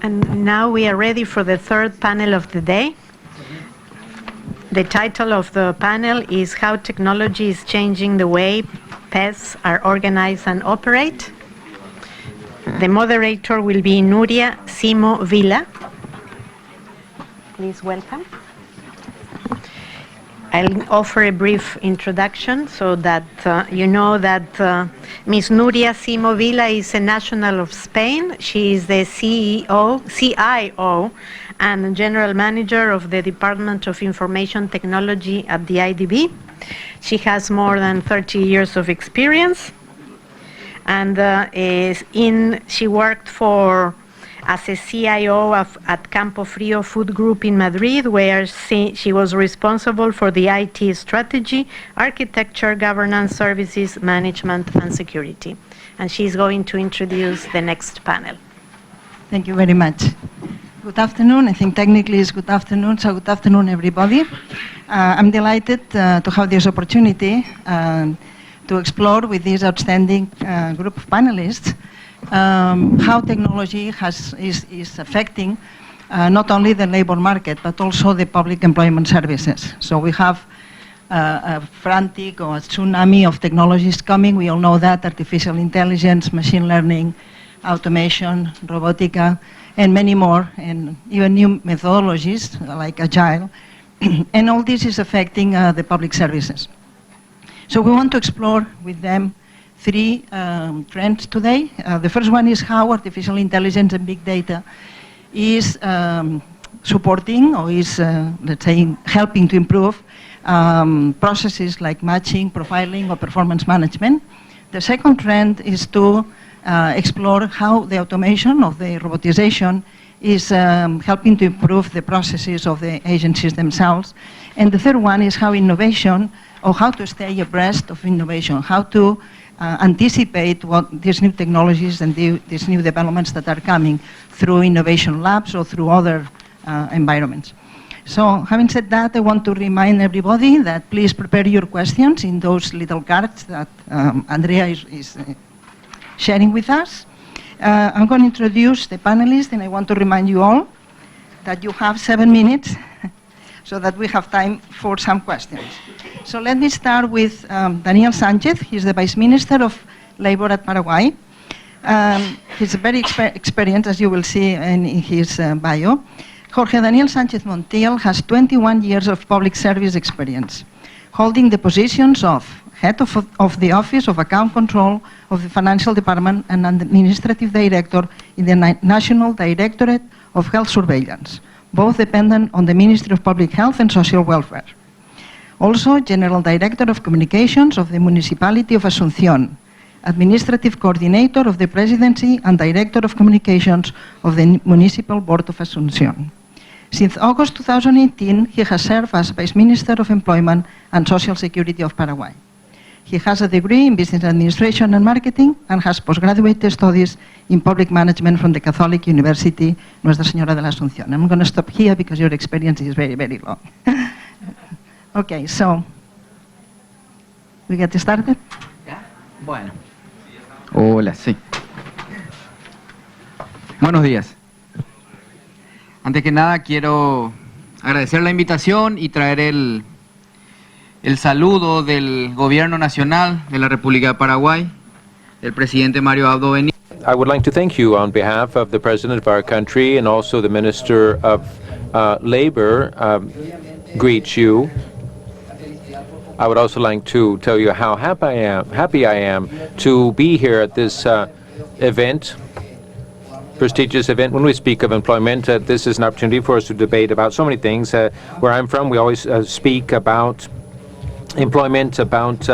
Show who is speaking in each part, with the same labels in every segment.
Speaker 1: And now we are ready for the third panel of the day. The title of the panel is How Technology is Changing the Way Pests are Organized and Operate. The moderator will be Nuria Simo Villa. Please welcome. I'll offer a brief introduction so that you know that Ms. Nuria Simo Villa is a national of Spain. She is the CIO and General Manager of the Department of Information Technology at the IDB. She has more than 30 years of experience, and she worked as a CIO at Campo Frio Food Group in Madrid, where she was responsible for the IT strategy, architecture, governance, services, management, and security. And she's going to introduce the next panel.
Speaker 2: Thank you very much. Good afternoon. I think technically it's good afternoon, so good afternoon, everybody. I'm delighted to have this opportunity to explore with this outstanding group of panelists how technology is affecting not only the labor market, but also the public employment services. So we have a frantic or a tsunami of technologies coming. We all know that: artificial intelligence, machine learning, automation, robotica, and many more, and even new methodologies like agile. And all this is affecting the public services. So we want to explore with them three trends today. The first one is how artificial intelligence and big data is supporting or is, let's say, helping to improve processes like matching, profiling, or performance management. The second trend is to explore how the automation of the robotization is helping to improve the processes of the agencies themselves. And the third one is how innovation, or how to stay abreast of innovation, how to anticipate what these new technologies and these new developments that are coming through innovation labs or through other environments. So having said that, I want to remind everybody that please prepare your questions in those little cards that Andrea is sharing with us. I'm going to introduce the panelists, and I want to remind you all that you have 7 minutes so that we have time for some questions. So let me start with Daniel Sanchez. He's the Vice Minister of Labor at Paraguay. He's very experienced, as you will see in his bio. Jorge Daniel Sanchez Montiel has 21 years of public service experience, holding the positions of Head of the Office of Account Control of the Financial Department and Administrative Director in the National Directorate of Health Surveillance, both dependent on the Ministry of Public Health and Social Welfare. Also, General Director of Communications of the Municipality of Asunción, Administrative Coordinator of the Presidency and Director of Communications of the Municipal Board of Asunción. Since August 2018, he has served as Vice Minister of Employment and Social Security of Paraguay. He has a degree in Business Administration and Marketing and has postgraduate studies in Public Management from the Catholic University Nuestra Señora de la Asunción. I'm going to stop here because your experience is very, very long. Okay, so we get started?
Speaker 3: ¿Ya? Bueno. Hola, sí. Buenos días. Antes que nada quiero agradecer la invitación y traer el saludo del Gobierno Nacional de la República de Paraguay, del presidente Mario Abdo Benítez.
Speaker 4: I would like to thank you on behalf of the President of our country and also the Minister of Labor greet you. I would also like to tell you how happy I am to be here at this event, prestigious event. When we speak of employment, this is an opportunity for us to debate about so many things. Where I'm from, we always speak about employment, about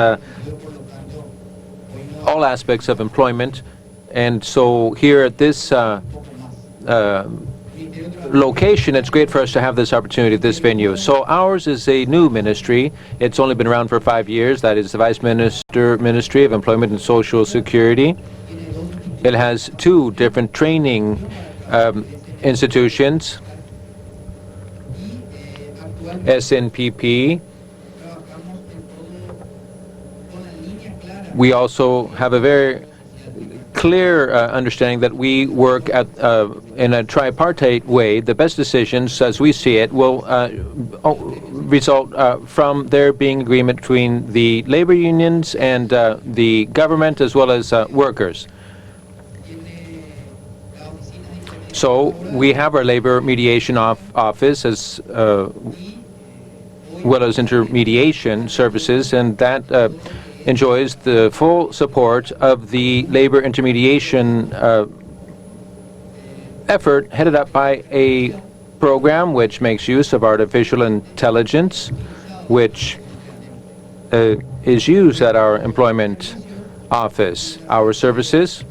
Speaker 4: all aspects of employment. And so here at this location, it's great for us to have this opportunity, this venue. So ours is a new ministry. It's only been around for 5 years. That is the Ministry of Employment and Social Security. It has 2 different training institutions, SNPP. We also have a very clear understanding that we work in a tripartite way. The best decisions, as we see it, will result from there being agreement between the labor unions and the government as well as workers. So we have our labor mediation office as well as intermediation services, and that enjoys the full support of the labor intermediation effort headed up by a program which makes use of artificial intelligence, which is used at our employment office. Our services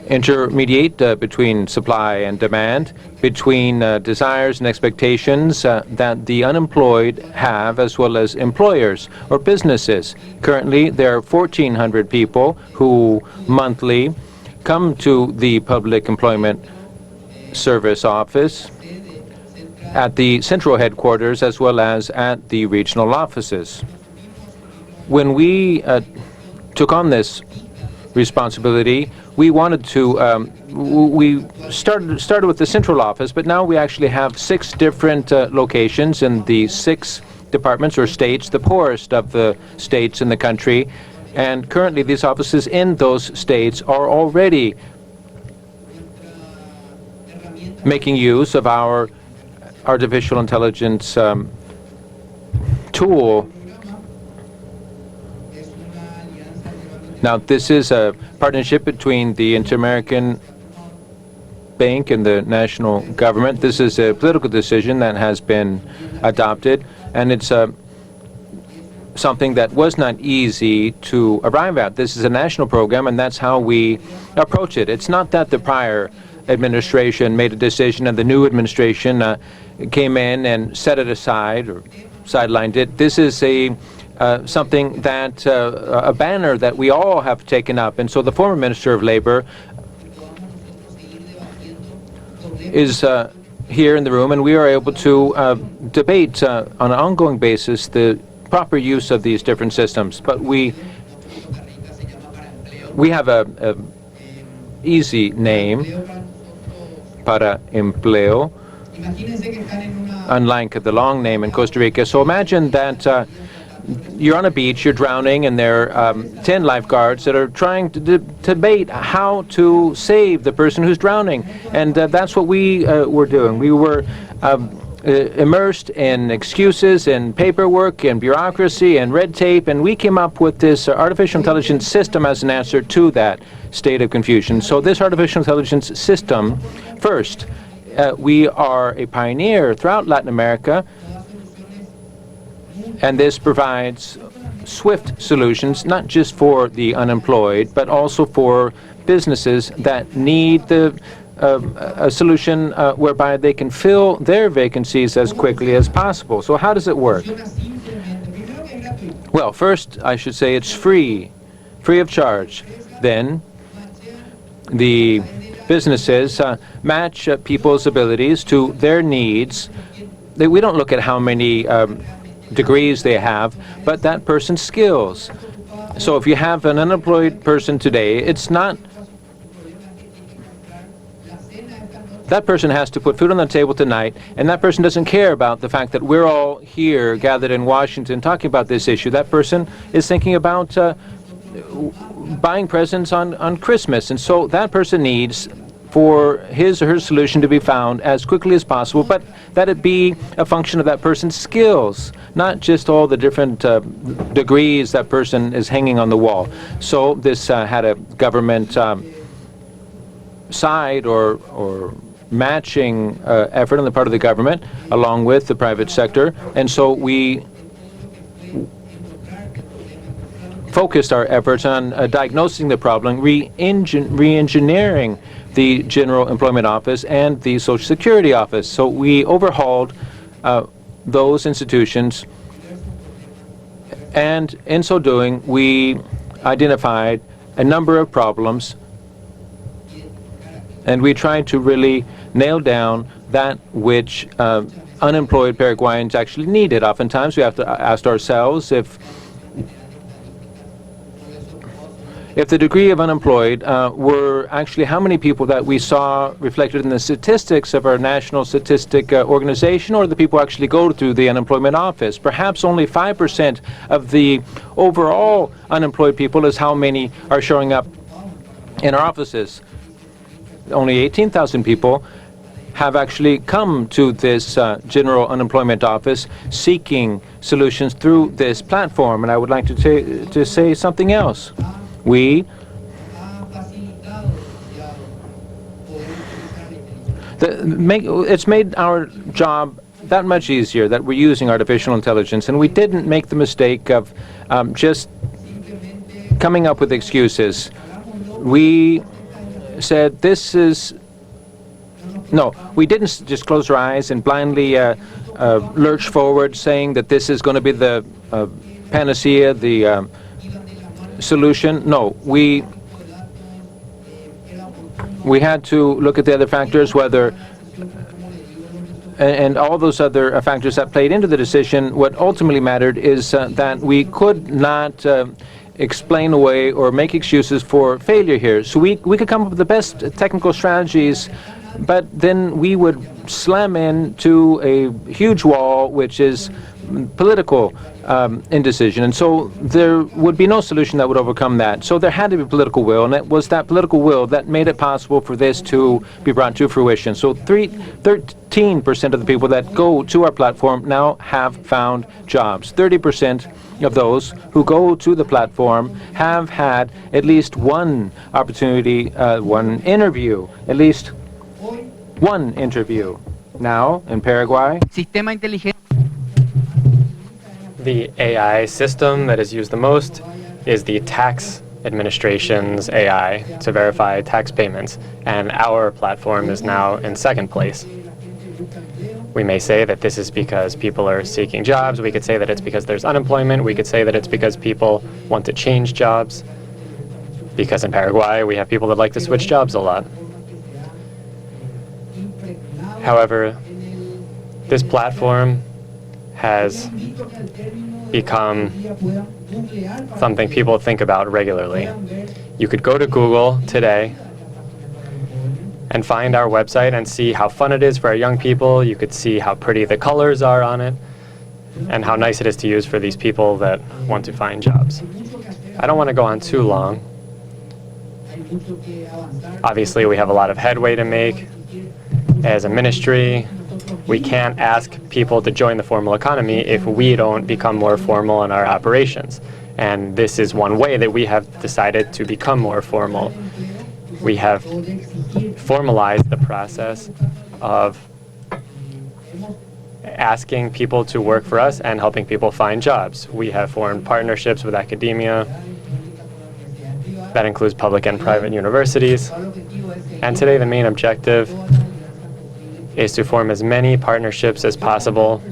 Speaker 4: intermediate between supply and demand, between desires and expectations that the unemployed have, as well as employers or businesses. Currently, there are 1,400 people who monthly come to the Public Employment Service Office at the central headquarters as well as at the regional offices. When we took on this responsibility, we wanted to, we started with the central office, but now we actually have 6 different locations in the 6 departments or states, the poorest of the states in the country. And currently these offices in those states are already making use of our artificial intelligence tool. Now, this is a partnership between the Inter-American Bank and the national government. This is a political decision that has been adopted, and it's something that was not easy to arrive at. This is a national program, and that's how we approach it. It's not that the prior administration made a decision and the new administration came in and set it aside or sidelined it. This is something that, a banner that we all have taken up. And so the former Minister of Labor is here in the room, and we are able to debate on an ongoing basis the proper use of these different systems. But we have a easy name, para empleo, unlike the long name in Costa Rica. So imagine that you're on a beach, you're drowning, and there are 10 lifeguards that are trying to debate how to save the person who's drowning. And that's what we were doing. We were immersed in excuses and paperwork and bureaucracy and red tape, and we came up with this artificial intelligence system as an answer to that state of confusion. So this artificial intelligence system, first, we are a pioneer throughout Latin America, and this provides swift solutions, not just for the unemployed, but also for businesses that need a solution whereby they can fill their vacancies as quickly as possible. So how does it work? Well, first, I should say it's free of charge. Then the businesses match people's abilities to their needs. We don't look at how many degrees they have, but that person's skills. So if you have an unemployed person today, it's not that person has to put food on the table tonight, and that person doesn't care about the fact that we're all here gathered in Washington talking about this issue. That person is thinking about buying presents on Christmas, and so that person needs for his or her solution to be found as quickly as possible, but that it be a function of that person's skills, not just all the different degrees that person is hanging on the wall. So this had a government side or matching effort on the part of the government along with the private sector, and so we focused our efforts on diagnosing the problem, re-engineering the General Employment Office and the Social Security Office. So we overhauled those institutions, and in so doing, we identified a number of problems, and we tried to really nail down that which unemployed Paraguayans actually needed. Oftentimes, we have to ask ourselves if the degree of unemployed were actually how many people that we saw reflected in the statistics of our national statistic organization, or the people who actually go to the unemployment office. Perhaps only 5% of the overall unemployed people is how many are showing up in our offices. Only 18,000 people have actually come to this general unemployment office seeking solutions through this platform. And I would like to say something else. It's made our job that much easier that we're using artificial intelligence, and we didn't make the mistake of just coming up with excuses. We said we didn't just close our eyes and blindly lurch forward saying that this is going to be the panacea, the solution. No, we had to look at the other factors, and all those other factors that played into the decision. What ultimately mattered is that we could not explain away or make excuses for failure here. So we could come up with the best technical strategies, but then we would slam into a huge wall, which is political indecision. And so there would be no solution that would overcome that. So there had to be political will, and it was that political will that made it possible for this to be brought to fruition. So 13% of the people that go to our platform now have found jobs. 30% of those who go to the platform have had at least one opportunity, one interview, at least one interview. Now, in Paraguay,
Speaker 5: the AI system that is used the most is the tax administration's AI to verify tax payments, and our platform is now in second place. We may say that this is because people are seeking jobs. We could say that it's because there's unemployment. We could say that it's because people want to change jobs, because in Paraguay we have people that like to switch jobs a lot. However, this platform has become something people think about regularly. You could go to Google today and find our website and see how fun it is for our young people. You could see how pretty the colors are on it and how nice it is to use for these people that want to find jobs. I don't want to go on too long. Obviously, we have a lot of headway to make. As a ministry, we can't ask people to join the formal economy if we don't become more formal in our operations. And this is one way that we have decided to become more formal. We have formalized the process of asking people to work for us and helping people find jobs. We have formed partnerships with academia. That includes public and private universities. And today the main objective is to form as many partnerships as possible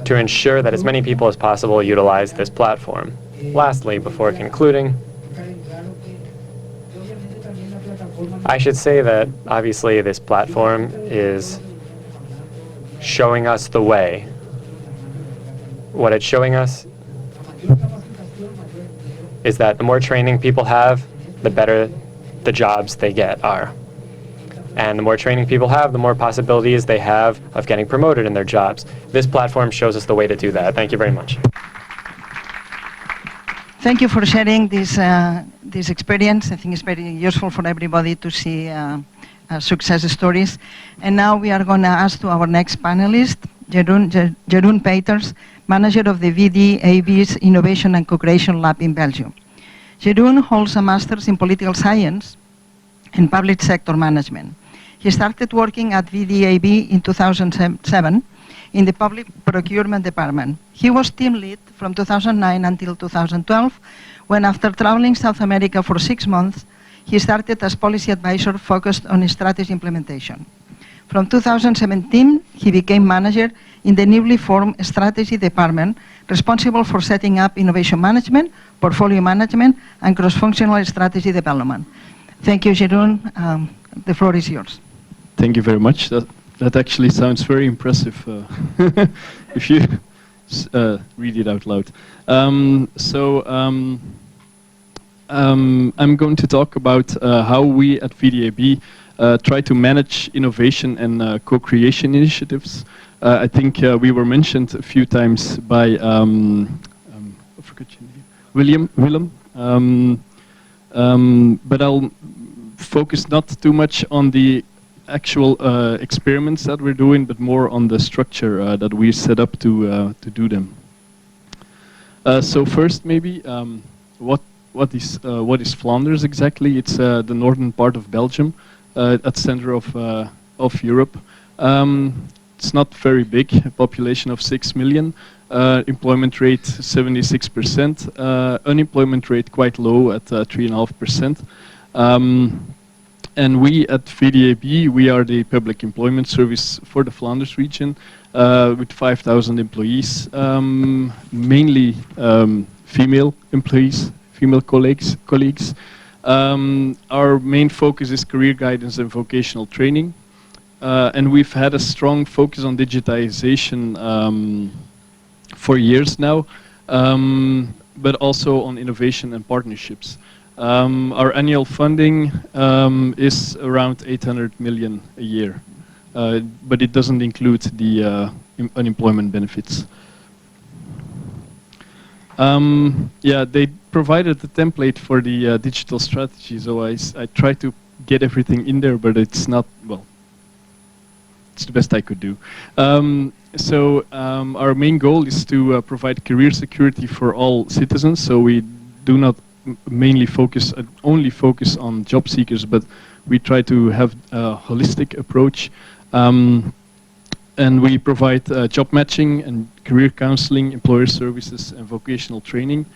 Speaker 5: to ensure that as many people as possible utilize this platform. Lastly, before concluding, I should say that obviously this platform is showing us the way. What it's showing us is that the more training people have, the better the jobs they get are. And the more training people have, the more possibilities they have of getting promoted in their jobs. This platform shows us the way to do that. Thank you very much.
Speaker 2: Thank you for sharing this experience. I think it's very useful for everybody to see success stories. And now we are going to ask to our next panelist, Jeroen Peters, manager of the VDAB's Innovation and Co-creation Lab in Belgium. Jeroen holds a master's in political science and public sector management. He started working at VDAB in 2007 in the public procurement department. He was team lead from 2009 until 2012, when after traveling South America for 6 months, he started as policy advisor focused on strategy implementation. From 2017, he became manager in the newly formed strategy department, responsible for setting up innovation management, portfolio management, and cross-functional strategy development. Thank you, Jeroen. The floor is yours.
Speaker 6: Thank you very much. That actually sounds very impressive if you read it out loud. I'm going to talk about how we at VDAB try to manage innovation and co-creation initiatives. I think we were mentioned a few times by I forgot your name. Willem. But I'll focus not too much on the actual experiments that we're doing, but more on the structure that we set up to do them. So first, maybe what is Flanders exactly? It's the northern part of Belgium, at the center of Europe. It's not very big, a population of 6 million. Employment rate 76%, unemployment rate quite low at 3.5%. And we at VDAB, we are the public employment service for the Flanders region with 5,000 employees, mainly female employees, female colleagues. Our main focus is career guidance and vocational training. And we've had a strong focus on digitization for years now, but also on innovation and partnerships. Our annual funding is around 800 million a year, but it doesn't include the unemployment benefits. Yeah, they provided the template for the digital strategy, so I try to get everything in there, but it's not, well, it's the best I could do. Our main goal is to provide career security for all citizens, so we do not mainly only focus on job seekers, but we try to have a holistic approach. And we provide job matching and career counseling, employer services, and vocational training.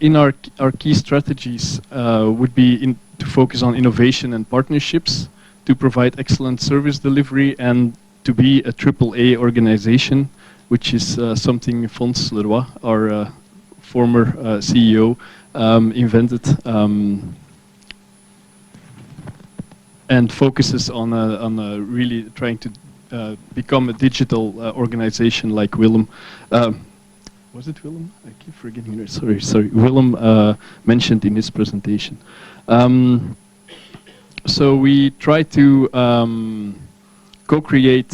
Speaker 6: In our key strategies would be to focus on innovation and partnerships, to provide excellent service delivery, and to be a AAA organization, which is something Fons Leroy, our former CEO, invented, and focuses on really trying to become a digital organization like Willem. Was it Willem? I keep forgetting it. Sorry. Willem mentioned in his presentation. So we try to co-create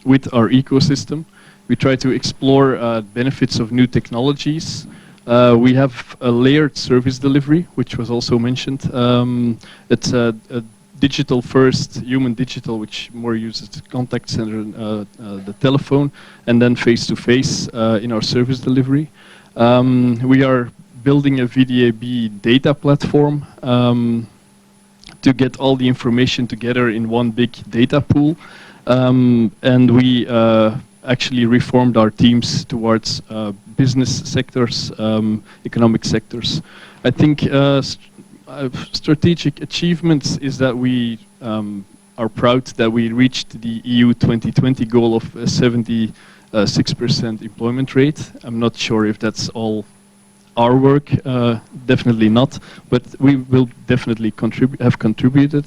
Speaker 6: with our ecosystem. We try to explore benefits of new technologies. We have a layered service delivery, which was also mentioned. It's a digital first, human digital, which more uses the contact center, the telephone, and then face-to-face in our service delivery. We are building a VDAB data platform to get all the information together in one big data pool. And we actually reformed our teams towards business sectors, economic sectors. I think strategic achievements is that we are proud that we reached the EU 2020 goal of 76% employment rate. I'm not sure if that's all our work, definitely not, but we will definitely have contributed.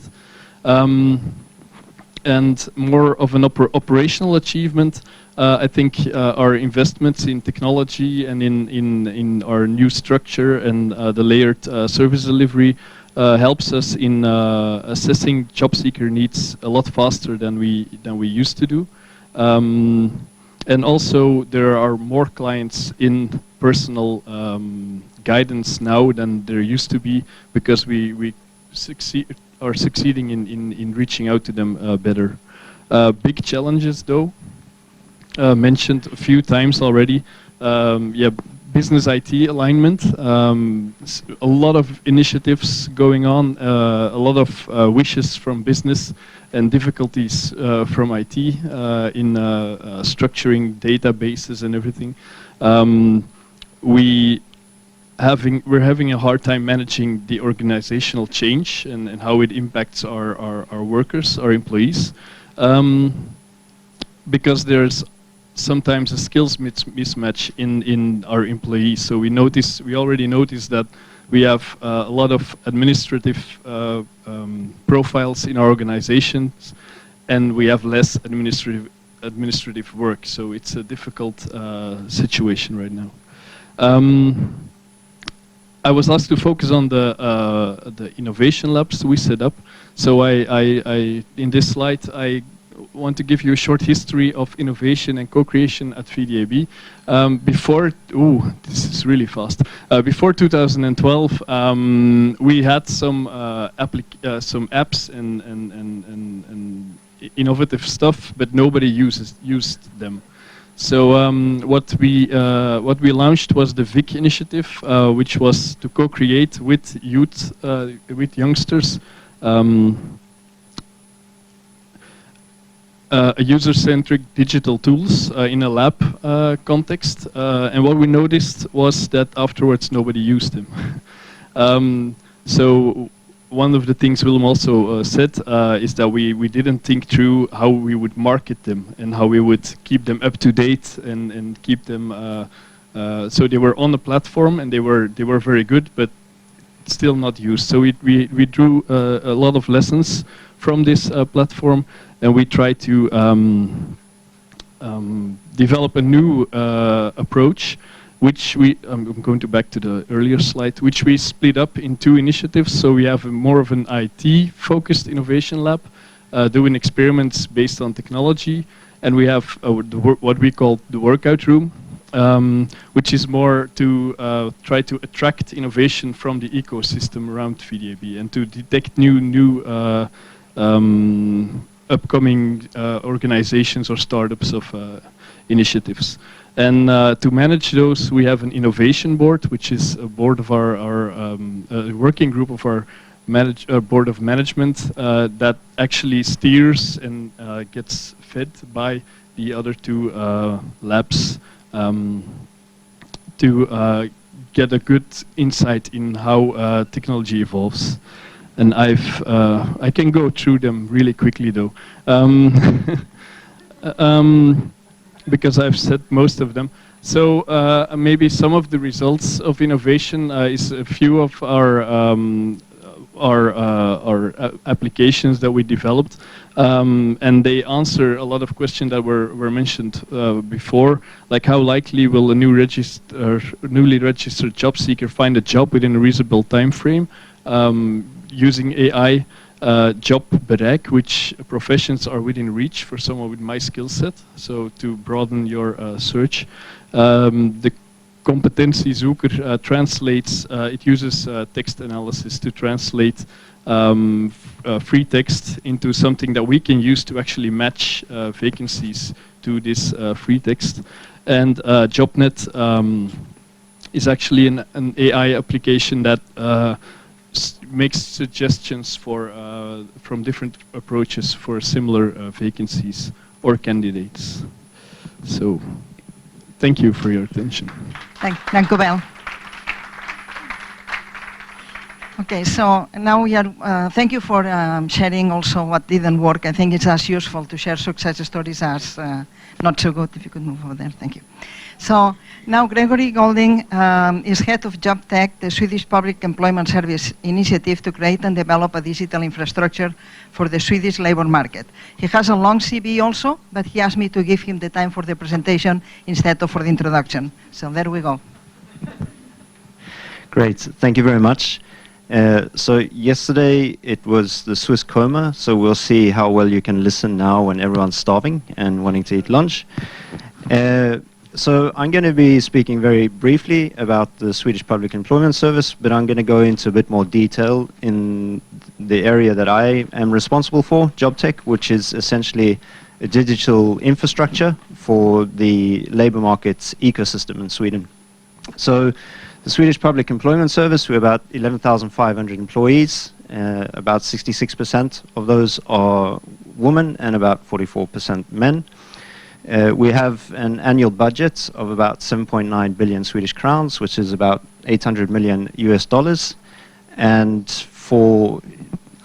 Speaker 6: And more of an operational achievement, I think our investments in technology and in our new structure and the layered service delivery helps us in assessing job seeker needs a lot faster than we used to do. And also there are more clients in personal guidance now than there used to be, because we are succeeding in reaching out to them better. Big challenges though, mentioned a few times already. Yeah, business IT alignment, a lot of initiatives going on, a lot of wishes from business and difficulties from IT in structuring databases and everything. We're having a hard time managing the organizational change and how it impacts our workers, our employees, because there's sometimes a skills mismatch in our employees. So we already noticed that we have a lot of administrative profiles in our organizations, and we have less administrative work. So it's a difficult situation right now. I was asked to focus on the innovation labs we set up. So in this slide, I want to give you a short history of innovation and co-creation at VDAB. This is really fast. Before 2012, we had some apps and innovative stuff, but nobody used them. So what we launched was the VIC initiative, which was to co-create with youth, with youngsters, user-centric digital tools in a lab context. And what we noticed was that afterwards nobody used them. So one of the things Willem also said is that we didn't think through how we would market them and how we would keep them up to date and keep them so they were on the platform and they were very good, but still not used. So we drew a lot of lessons from this platform, and we tried to develop a new approach, which I'm going back to the earlier slide, which we split up in two initiatives. So we have more of an IT-focused innovation lab, doing experiments based on technology, and we have what we call the workout room, which is more to try to attract innovation from the ecosystem around VDAB and to detect new upcoming organizations or startups of initiatives. And to manage those, we have an innovation board, which is a board of our working group of our board of management that actually steers and gets fed by the other two labs to get a good insight in how technology evolves. And I can go through them really quickly though. Because I've said most of them. So maybe some of the results of innovation is a few of our applications that we developed, and they answer a lot of questions that were mentioned before, like how likely will a newly registered job seeker find a job within a reasonable time frame using AI. Job bereik, which professions are within reach for someone with my skill set, so to broaden your search. The competentiezoeker translates, it uses text analysis to translate free text into something that we can use to actually match vacancies to this free text. And JobNet is actually an AI application that makes suggestions from different approaches for similar vacancies or candidates. So, thank you for your attention.
Speaker 2: Dank u wel. Okay, so now we are, thank you for sharing also what didn't work. I think it's as useful to share success stories as not so good. If you could move over there, thank you. So now Gregory Golding is head of Job Tech, the Swedish Public Employment Service initiative to create and develop a digital infrastructure for the Swedish labor market. He has a long CV also, but he asked me to give him the time for the presentation instead of for the introduction. So there we go.
Speaker 7: Great, thank you very much. So yesterday it was the Swiss coma, so we'll see how well you can listen now when everyone's starving and wanting to eat lunch. So I'm going to be speaking very briefly about the Swedish Public Employment Service, but I'm going to go into a bit more detail in the area that I am responsible for, Job Tech, which is essentially a digital infrastructure for the labor market's ecosystem in Sweden. So the Swedish Public Employment Service, we're about 11,500 employees. About 66% of those are women and about 44% men. We have an annual budget of about 7.9 billion Swedish crowns, which is about 800 million US dollars. And for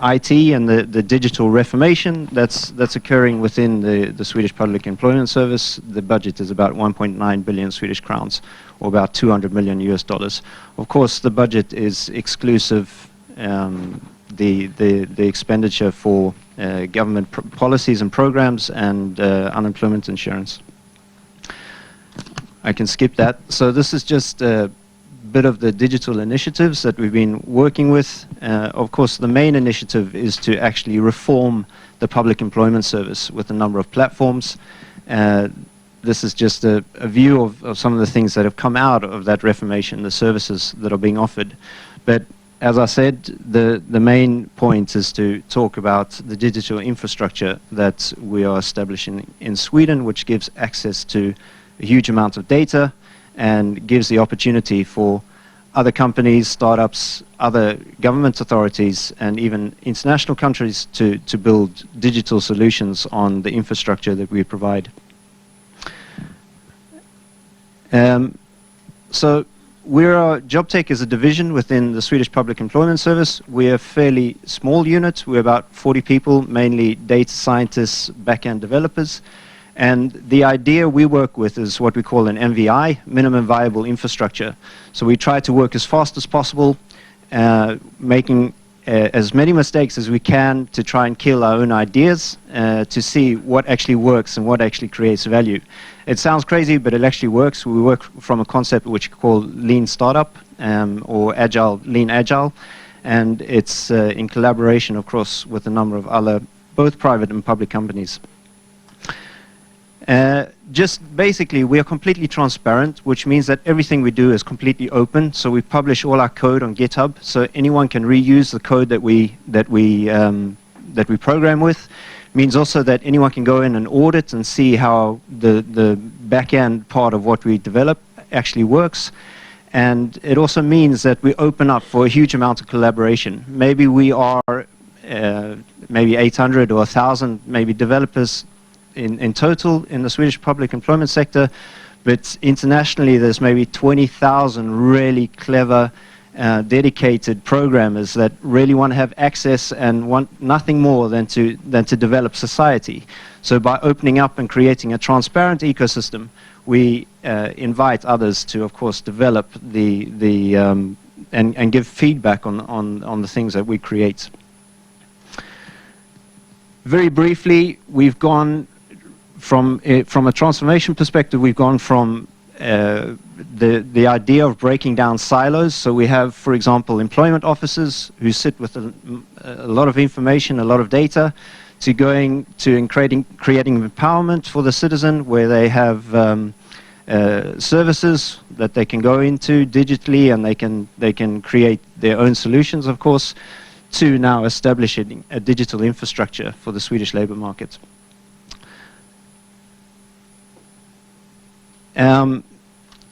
Speaker 7: IT and the digital reformation that's occurring within the Swedish Public Employment Service, the budget is about 1.9 billion Swedish crowns, or about 200 million US dollars. Of course, the budget is exclusive the expenditure for government policies and programs and unemployment insurance. I can skip that. So this is just bit of the digital initiatives that we've been working with. Of course, the main initiative is to actually reform the public employment service with a number of platforms. This is just a view of some of the things that have come out of that reformation, the services that are being offered. But as I said, the main point is to talk about the digital infrastructure that we are establishing in Sweden, which gives access to a huge amount of data and gives the opportunity for other companies, startups, other government authorities, and even international countries to build digital solutions on the infrastructure that we provide. So JobTech is a division within the Swedish Public Employment Service. We're a fairly small unit. We're about 40 people, mainly data scientists, back-end developers. And the idea we work with is what we call an MVI, minimum viable infrastructure. So we try to work as fast as possible, making as many mistakes as we can to try and kill our own ideas, to see what actually works and what actually creates value. It sounds crazy, but it actually works. We work from a concept which we call lean startup, or agile, lean agile, and it's in collaboration, of course, with a number of other, both private and public companies. Just basically, we are completely transparent, which means that everything we do is completely open. So we publish all our code on GitHub, so anyone can reuse the code that we program with. Means also that anyone can go in and audit and see how the back-end part of what we develop actually works. And it also means that we open up for a huge amount of collaboration. Maybe we are maybe 800 or 1,000 maybe developers in total in the Swedish public employment sector, but internationally there's maybe 20,000 really clever, dedicated programmers that really want to have access and want nothing more than to develop society. So by opening up and creating a transparent ecosystem, we invite others to, of course, develop and give feedback on the things that we create. Very briefly, we've gone from a transformation perspective, we've gone from the idea of breaking down silos. So we have, for example, employment officers who sit with a lot of information, a lot of data, to going to creating empowerment for the citizen, where they have services that they can go into digitally, and they can create their own solutions, of course, to now establishing a digital infrastructure for the Swedish labor market.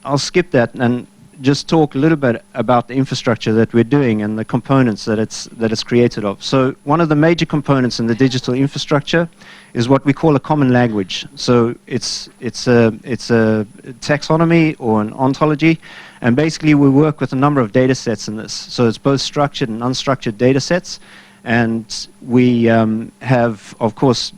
Speaker 7: I'll skip that and just talk a little bit about the infrastructure that we're doing and the components that it's created of. So one of the major components in the digital infrastructure is what we call a common language. So it's a taxonomy or an ontology, and basically we work with a number of data sets in this. So it's both structured and unstructured data sets, and we have, of course,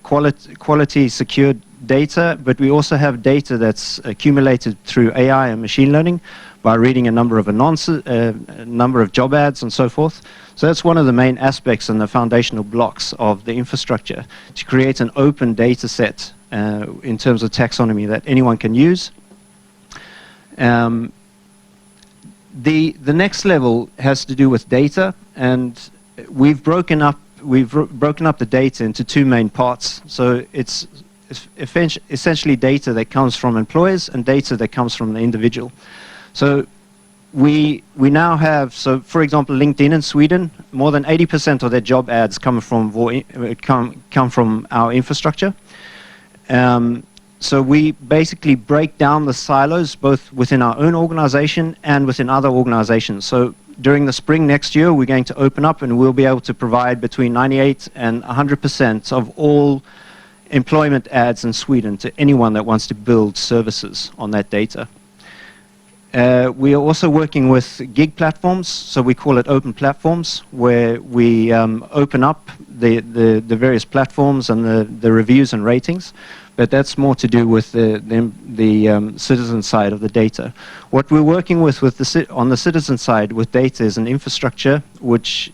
Speaker 7: quality secured data, but we also have data that's accumulated through AI and machine learning by reading a number of number of job ads and so forth. So that's one of the main aspects and the foundational blocks of the infrastructure, to create an open data set in terms of taxonomy that anyone can use. The next level has to do with data, and we've broken up the data into two main parts. So it's essentially data that comes from employers and data that comes from the individual. So we now have, so for example, LinkedIn in Sweden, more than 80% of their job ads come from our infrastructure. So we basically break down the silos both within our own organization and within other organizations. So during the spring next year, we're going to open up, and we'll be able to provide between 98 and 100% of all employment ads in Sweden to anyone that wants to build services on that data. We are also working with gig platforms, so we call it open platforms, where we open up the various platforms and the reviews and ratings, but that's more to do with the citizen side of the data. What we're working with on the citizen side with data is an infrastructure which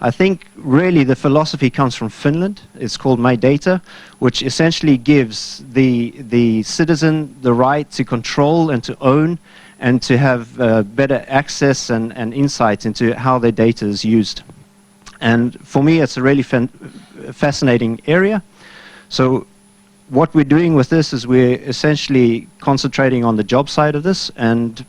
Speaker 7: I think really the philosophy comes from Finland. It's called My Data, which essentially gives the citizen the right to control and to own and to have better access and insight into how their data is used. And for me, it's a really fascinating area. So what we're doing with this is we're essentially concentrating on the job side of this, and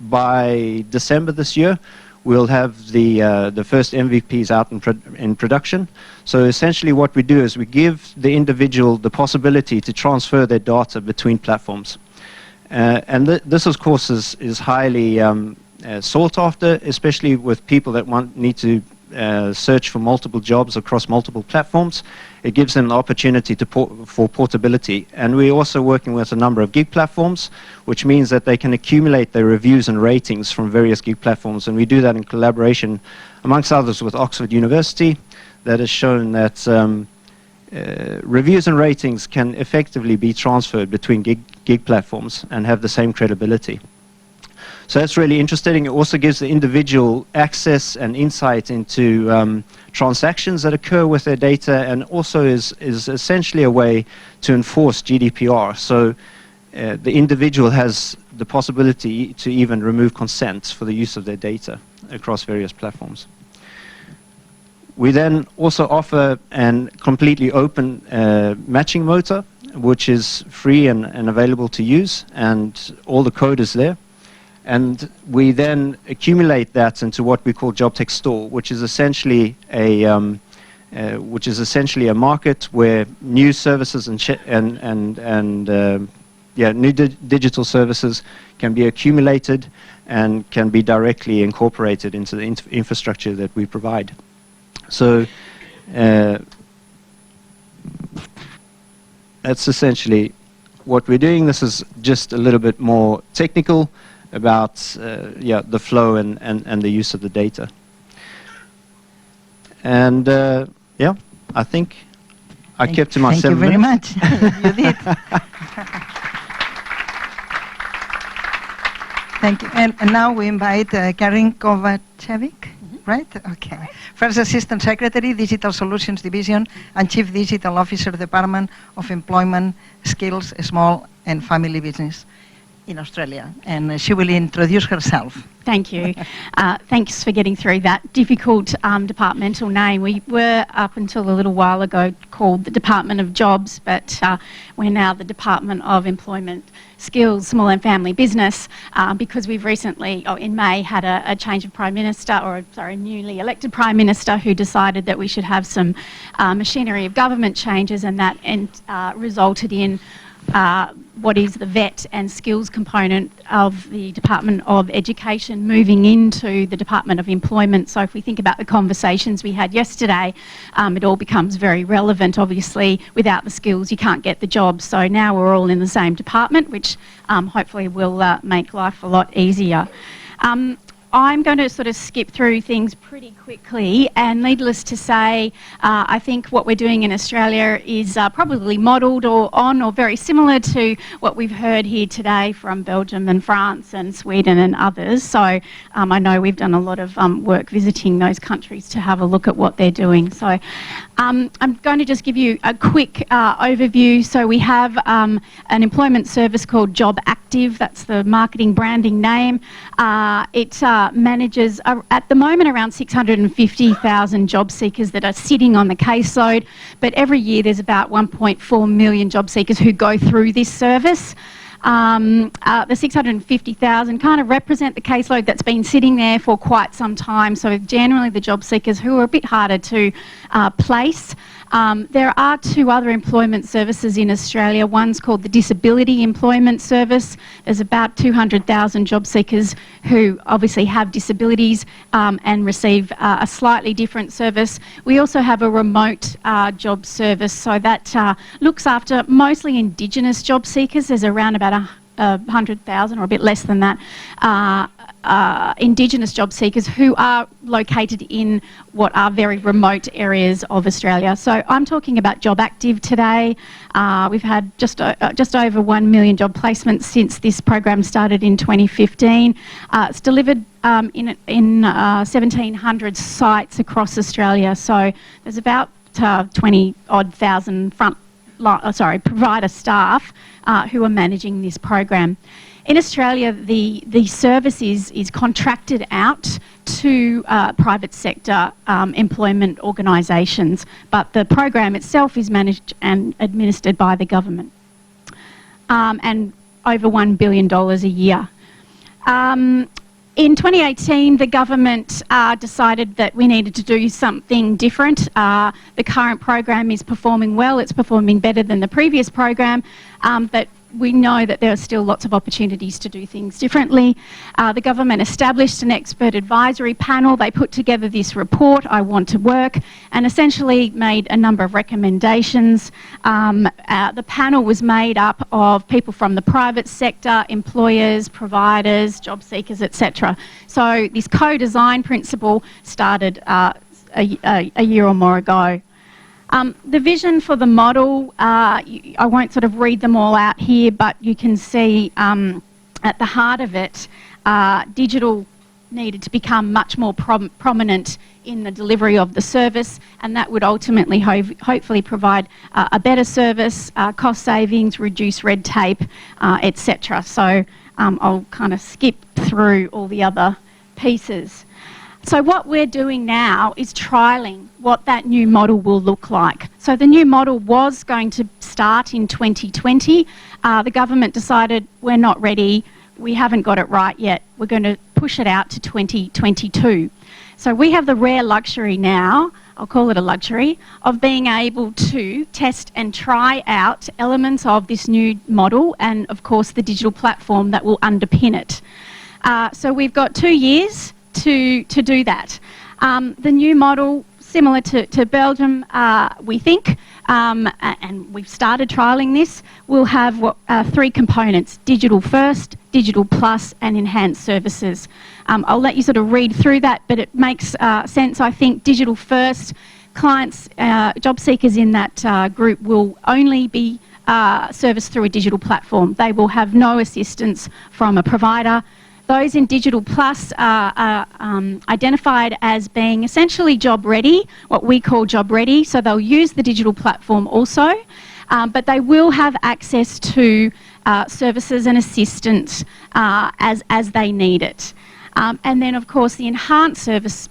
Speaker 7: by December this year, we'll have the first MVPs out in production. So essentially what we do is we give the individual the possibility to transfer their data between platforms. And this, of course, is highly sought after, especially with people that need to search for multiple jobs across multiple platforms. It gives them the opportunity for portability. And we're also working with a number of gig platforms, which means that they can accumulate their reviews and ratings from various gig platforms. And we do that in collaboration, amongst others, with Oxford University, that has shown that reviews and ratings can effectively be transferred between gig platforms and have the same credibility. So that's really interesting. It also gives the individual access and insight into transactions that occur with their data, and also is essentially a way to enforce GDPR. So the individual has the possibility to even remove consent for the use of their data across various platforms. We then also offer a completely open matching motor, which is free and available to use, and all the code is there. And we then accumulate that into what we call JobTech Store, which is essentially a market where new services new digital services can be accumulated and can be directly incorporated into the infrastructure that we provide. So that's essentially what we're doing. This is just a little bit more technical about the flow and the use of the data. And I think I kept to my 7 minutes.
Speaker 2: Thank you very much. You did. Thank you. And now we invite Karin Kovacevic, right? Okay. First Assistant Secretary, Digital Solutions Division, and Chief Digital Officer, Department of Employment, Skills, Small and Family Business in Australia, and she will introduce herself.
Speaker 8: Thank you. Thanks for getting through that difficult departmental name. We were, up until a little while ago, called the Department of Jobs, but we're now the Department of Employment, Skills, Small and Family Business, because we've recently, in May, had a change of Prime Minister, a newly elected Prime Minister, who decided that we should have some machinery of government changes, and that resulted in what is the VET and skills component of the Department of Education moving into the Department of Employment. So if we think about the conversations we had yesterday, it all becomes very relevant. Obviously, without the skills, you can't get the job. So now we're all in the same department, which hopefully will make life a lot easier. I'm going to sort of skip through things pretty quickly, and needless to say, I think what we're doing in Australia is probably modelled or very similar to what we've heard here today from Belgium and France and Sweden and others. So I know we've done a lot of work visiting those countries to have a look at what they're doing. So I'm going to just give you a quick overview. So we have an employment service called Job Active. That's the marketing branding name. It manages, at the moment, around 650,000 job seekers that are sitting on the caseload, but every year there's about 1.4 million job seekers who go through this service. The 650,000 kind of represent the caseload that's been sitting there for quite some time, so generally the job seekers who are a bit harder to place. There are two other employment services in Australia. One's called the Disability Employment Service. There's about 200,000 job seekers who obviously have disabilities and receive a slightly different service. We also have a remote job service, so that looks after mostly Indigenous job seekers. There's around about 100,000 or a bit less than that Indigenous job seekers who are located in what are very remote areas of Australia. So I'm talking about Job Active today. We've had just over 1 million job placements since this program started in 2015. It's delivered in 1,700 sites across Australia. So there's about 20-odd thousand provider staff who are managing this program. In Australia, the service is contracted out to private sector employment organisations, but the program itself is managed and administered by the government, and over $1 billion a year. In 2018, the government decided that we needed to do something different. The current program is performing well. It's performing better than the previous program, but we know that there are still lots of opportunities to do things differently. The government established an expert advisory panel. They put together this report, I Want to Work, and essentially made a number of recommendations. The panel was made up of people from the private sector, employers, providers, job seekers, etc. So this co-design principle started a year or more ago. The vision for the model, I won't sort of read them all out here, but you can see at the heart of it, digital needed to become much more prominent in the delivery of the service, and that would ultimately hopefully provide a better service, cost savings, reduce red tape, etc. So I'll kind of skip through all the other pieces. So what we're doing now is trialling what that new model will look like. So the new model was going to start in 2020. The government decided we're not ready, we haven't got it right yet. We're going to push it out to 2022. So we have the rare luxury now, I'll call it a luxury, of being able to test and try out elements of this new model and, of course, the digital platform that will underpin it. So we've got 2 years to do that. The new model, similar to Belgium, we think, and we've started trialling this, will have 3 components: digital first, digital plus, and enhanced services. I'll let you sort of read through that, but it makes sense, I think. Digital first, clients, job seekers in that group will only be serviced through a digital platform. They will have no assistance from a provider. Those in Digital Plus are identified as being essentially job ready, what we call job ready, so they'll use the digital platform also, but they will have access to services and assistance as they need it. And then, of course, the enhanced service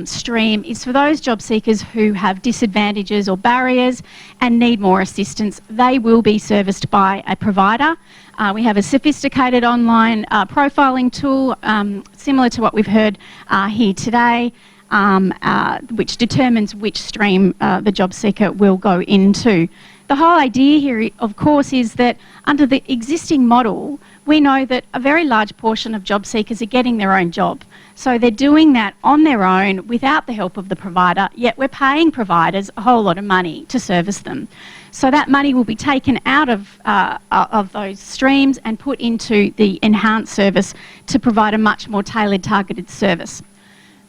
Speaker 8: stream is for those job seekers who have disadvantages or barriers and need more assistance. They will be serviced by a provider. We have a sophisticated online profiling tool, similar to what we've heard here today, which determines which stream the job seeker will go into. The whole idea here, of course, is that under the existing model, we know that a very large portion of job seekers are getting their own job. So they're doing that on their own without the help of the provider, yet we're paying providers a whole lot of money to service them. So that money will be taken out of those streams and put into the enhanced service to provide a much more tailored, targeted service.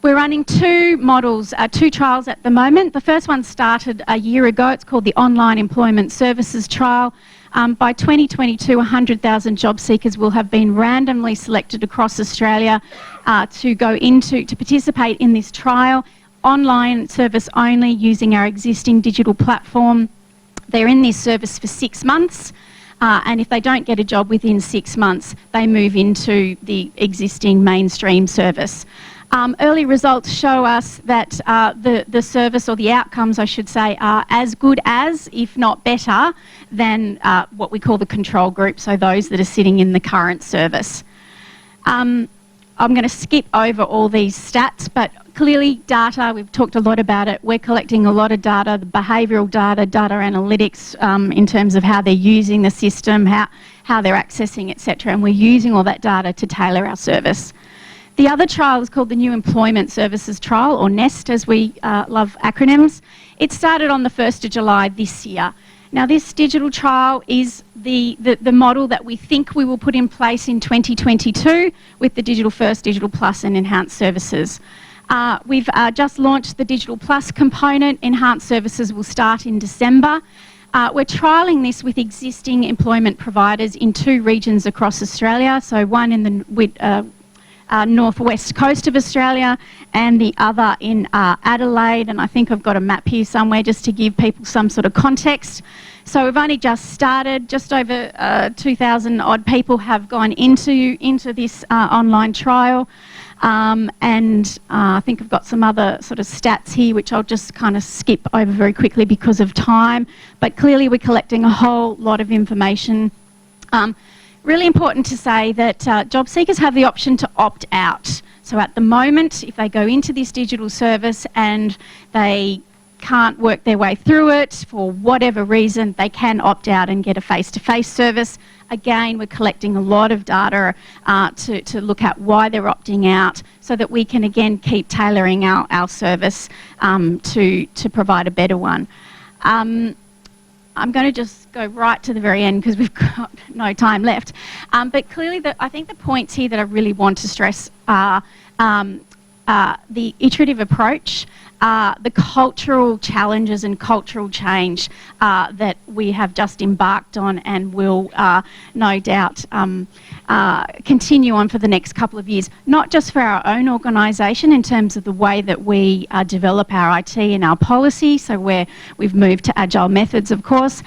Speaker 8: We're running 2 models, 2 trials at the moment. The first one started a year ago. It's called the Online Employment Services Trial. By 2022, 100,000 job seekers will have been randomly selected across Australia to participate in this trial. Online service only, using our existing digital platform. They're in this service for 6 months, and if they don't get a job within 6 months, they move into the existing mainstream service. Early results show us that the service, or the outcomes I should say, are as good as, if not better, than what we call the control group, so those that are sitting in the current service. I'm going to skip over all these stats, but clearly data, we've talked a lot about it. We're collecting a lot of data, the behavioural data, data analytics in terms of how they're using the system, how they're accessing, etc. And we're using all that data to tailor our service. The other trial is called the New Employment Services Trial, or NEST as we love acronyms. It started on the 1st of July this year. Now this digital trial is the model that we think we will put in place in 2022 with the Digital First, Digital Plus and Enhanced Services. We've just launched the Digital Plus component. Enhanced Services will start in December. We're trialling this with existing employment providers in 2 regions across Australia, so one in the northwest coast of Australia and the other in Adelaide, and I think I've got a map here somewhere just to give people some sort of context. So we've only just started, just over 2,000 odd people have gone into this online trial. And I think I've got some other sort of stats here which I'll just kind of skip over very quickly because of time, but clearly we're collecting a whole lot of information. Really important to say that job seekers have the option to opt out. So at the moment, if they go into this digital service and they can't work their way through it for whatever reason, they can opt out and get a face-to-face service. Again, we're collecting a lot of data to look at why they're opting out so that we can again keep tailoring our service to provide a better one. I'm going to just go right to the very end because we've got no time left. But clearly, I think the points here that I really want to stress are the iterative approach, the cultural challenges and cultural change that we have just embarked on and will no doubt continue on for the next couple of years, not just for our own organisation in terms of the way that we develop our IT and our policy, so we've moved to agile methods, of course,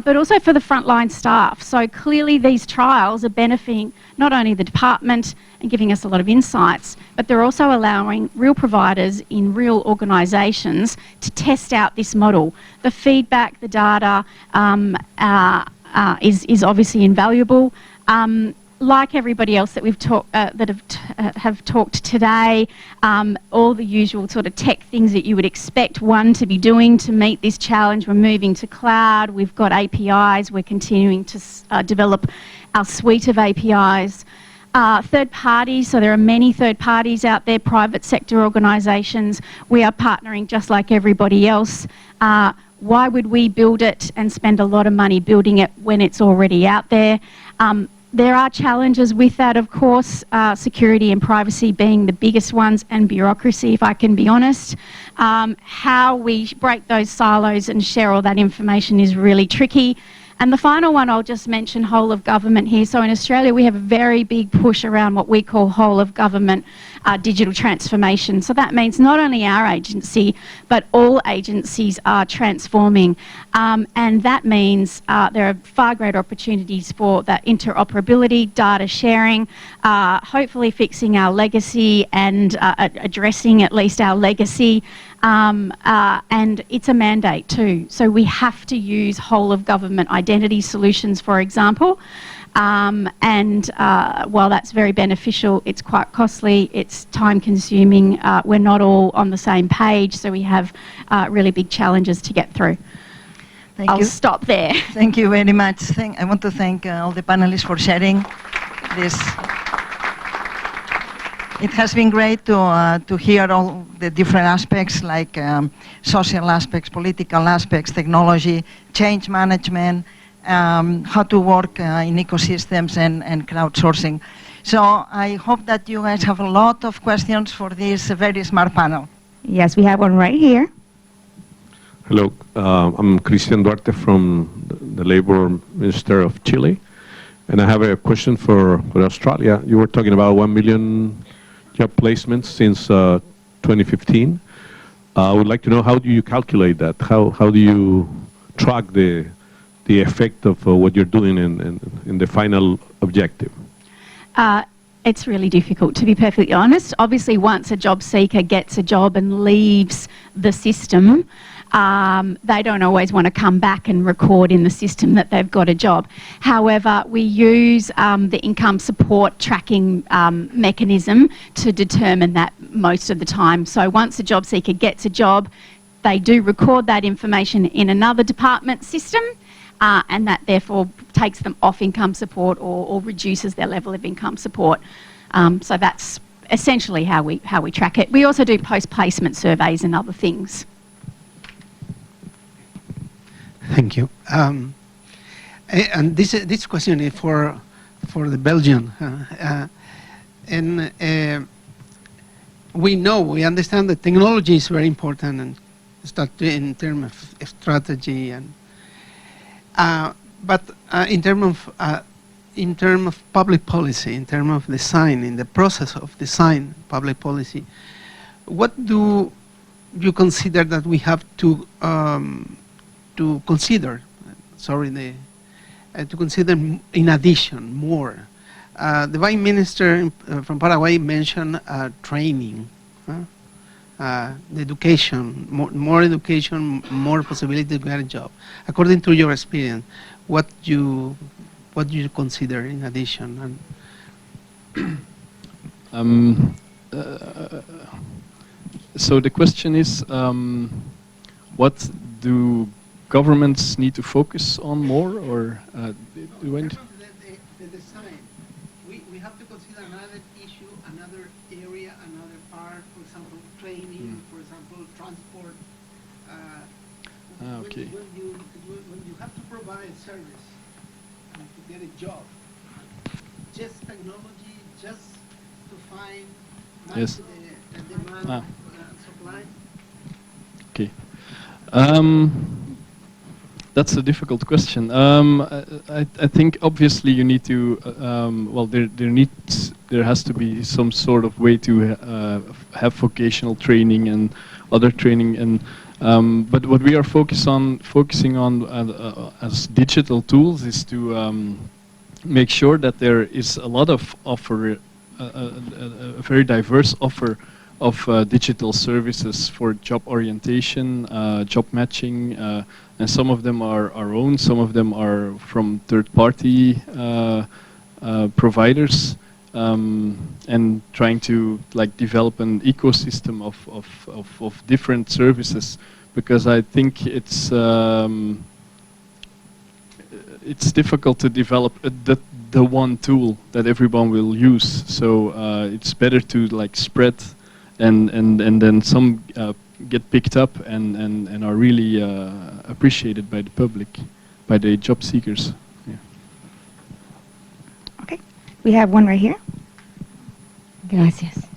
Speaker 8: but also for the frontline staff. So clearly these trials are benefiting not only the department and giving us a lot of insights, but they're also allowing real providers in real organisations to test out this model. The feedback, the data is obviously invaluable. Like everybody else that we've talked have talked today, all the usual sort of tech things that you would expect one to be doing to meet this challenge. We're moving to cloud. We've got APIs. We're continuing to develop our suite of APIs. Third parties, so there are many third parties out there, private sector organisations. We are partnering just like everybody else. Why would we build it and spend a lot of money building it when it's already out there? There are challenges with that, of course, security and privacy being the biggest ones, and bureaucracy, if I can be honest. How we break those silos and share all that information is really tricky. And the final one, I'll just mention whole of government here. So in Australia, we have a very big push around what we call whole of government digital transformation. So that means not only our agency, but all agencies are transforming. And that means there are far greater opportunities for that interoperability, data sharing, hopefully fixing our legacy and addressing at least our legacy. And it's a mandate too. So we have to use whole of government identity solutions, for example. And while that's very beneficial, it's quite costly, it's time consuming, we're not all on the same page, so we have really big challenges to get through. I'll stop there.
Speaker 2: Thank you very much. I want to thank all the panelists for sharing this. It has been great to hear all the different aspects, like social aspects, political aspects, technology, change management, how to work in ecosystems and crowdsourcing. So I hope that you guys have a lot of questions for this very smart panel.
Speaker 9: Yes, we have one right here.
Speaker 10: Hello, I'm Cristian Duarte from the Labor Minister of Chile, and I have a question for Australia. You were talking about 1 million job placements since 2015. I would like to know, how do you calculate that? How do you track the effect of what you're doing in the final objective?
Speaker 8: It's really difficult, to be perfectly honest. Obviously, once a job seeker gets a job and leaves the system, they don't always want to come back and record in the system that they've got a job. However, we use the income support tracking mechanism to determine that most of the time. So once a job seeker gets a job, they do record that information in another department system, and that therefore takes them off income support or reduces their level of income support. So that's essentially how we track it. We also do post-placement surveys and other things.
Speaker 11: Thank you. And this question is for the Belgian. We understand that technology is very important and in terms of strategy, and but in terms of in terms of public policy, in terms of design, in the process of design public policy, what do you consider that we have to consider? To consider in addition more. The Vice Minister from Paraguay mentioned training, the education, more education, more possibility to get a job. According to your experience, what do you consider in addition?
Speaker 6: So the question is, what do governments need to focus on more, or do I?
Speaker 11: The design. We have to consider another issue, another area, another part. For example, training. For example, transport.
Speaker 6: Okay.
Speaker 11: When you have to provide a service and to get a job, just technology, just to find
Speaker 6: Yes.
Speaker 11: the demand and supply.
Speaker 6: Okay. That's a difficult question. I think obviously you need to, well, there has to be some sort of way to have vocational training and other training, and but what we are focusing on as digital tools is to make sure that there is a lot of offer, a very diverse offer of digital services for job orientation, job matching, and some of them are our own, some of them are from third-party providers, and trying to develop an ecosystem of different services, because I think it's difficult to develop the one tool that everyone will use. So it's better to spread. And then some get picked up and are really appreciated by the public, by the job seekers. Yeah.
Speaker 9: Okay, we have one right here. Gracias.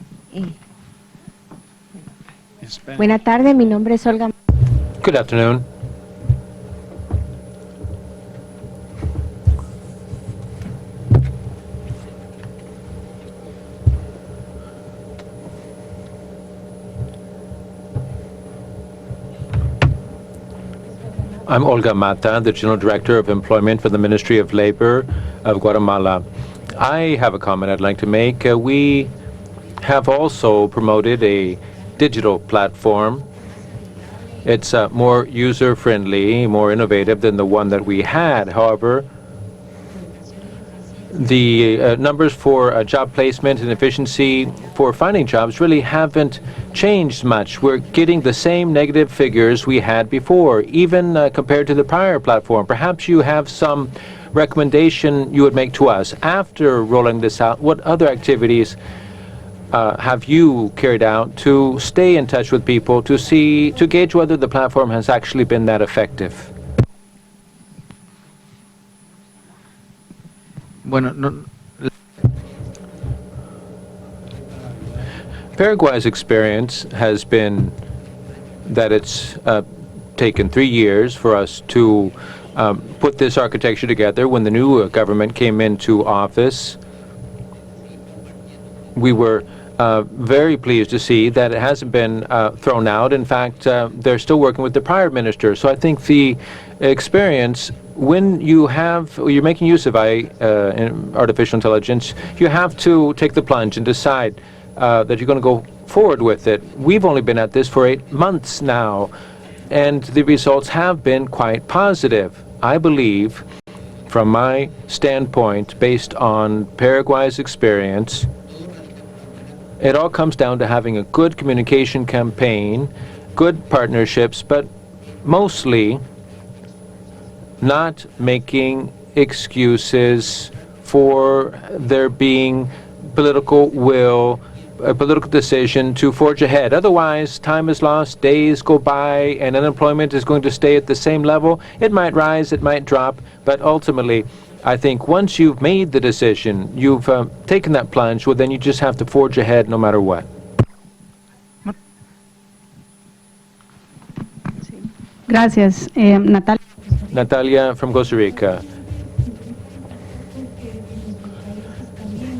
Speaker 9: Buenas tardes, mi nombre es Olga.
Speaker 4: Good afternoon. I'm Olga Mata, the General Director of Employment for the Ministry of Labor of Guatemala. I have a comment I'd like to make. We have also promoted a digital platform. It's more user-friendly, more innovative than the one that we had. However, the numbers for job placement and efficiency for finding jobs really haven't changed much. We're getting the same negative figures we had before, even compared to the prior platform. Perhaps you have some recommendation you would make to us after rolling this out. What other activities have you carried out to stay in touch with people, to gauge whether the platform has actually been that effective? Paraguay's experience has been that it's taken 3 years for us to put this architecture together. When the new government came into office, we were very pleased to see that it hasn't been thrown out. In fact, they're still working with the prior minister. So I think the experience, when you're making use of artificial intelligence, you have to take the plunge and decide that you're going to go forward with it. We've only been at this for 8 months now, and the results have been quite positive. I believe, from my standpoint, based on Paraguay's experience, it all comes down to having a good communication campaign, good partnerships, but mostly not making excuses for there being political will, a political decision to forge ahead. Otherwise, time is lost, days go by, and unemployment is going to stay at the same level. It might rise, it might drop, but ultimately, I think once you've made the decision, you've taken that plunge, well, then you just have to forge ahead no matter what.
Speaker 8: Gracias.
Speaker 4: Natalia from Costa Rica.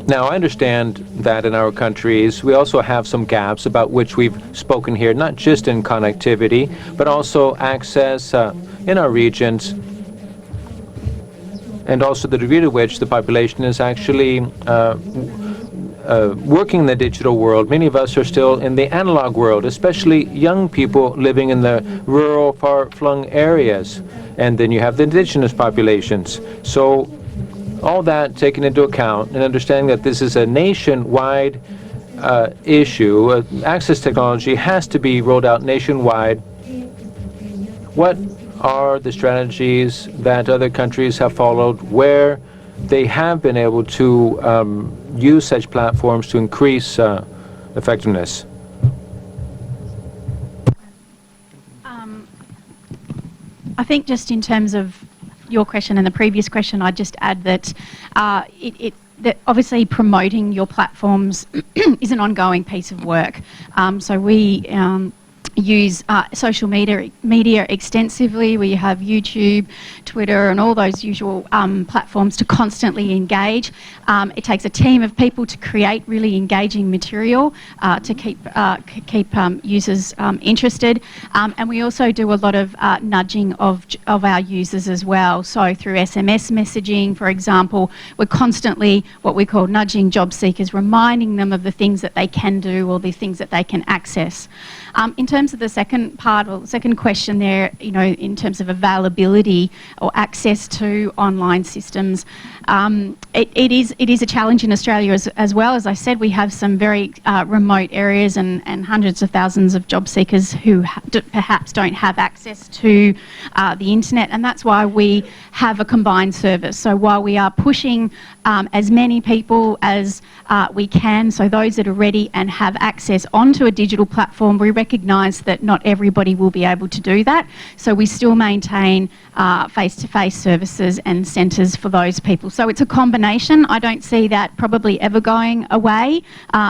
Speaker 4: Now, I understand that in our countries, we also have some gaps about which we've spoken here, not just in connectivity, but also access in our regions, and also the degree to which the population is actually working in the digital world. Many of us are still in the analog world, especially young people living in the rural, far-flung areas. And then you have the indigenous populations. So all that taken into account and understanding that this is a nationwide issue, access technology has to be rolled out nationwide. What are the strategies that other countries have followed where they have been able to use such platforms to increase effectiveness?
Speaker 8: I think just in terms of your question and the previous question, I'd just add that that obviously promoting your platforms is an ongoing piece of work. So we use social media extensively. We have YouTube, Twitter, and all those usual platforms to constantly engage. It takes a team of people to create really engaging material to keep users interested. And we also do a lot of nudging of our users as well. So through SMS messaging, for example, we're constantly what we call nudging job seekers, reminding them of the things that they can do or the things that they can access. In terms of the second part, or the second question there, in terms of availability or access to online systems, it is a challenge in Australia as well. As I said, we have some very remote areas and hundreds of thousands of job seekers who perhaps don't have access to the internet, and that's why we have a combined service. So while we are pushing as many people as we can, so those that are ready and have access onto a digital platform, we recognise that not everybody will be able to do that. So we still maintain face-to-face services and centres for those people. So it's a combination. I don't see that probably ever going away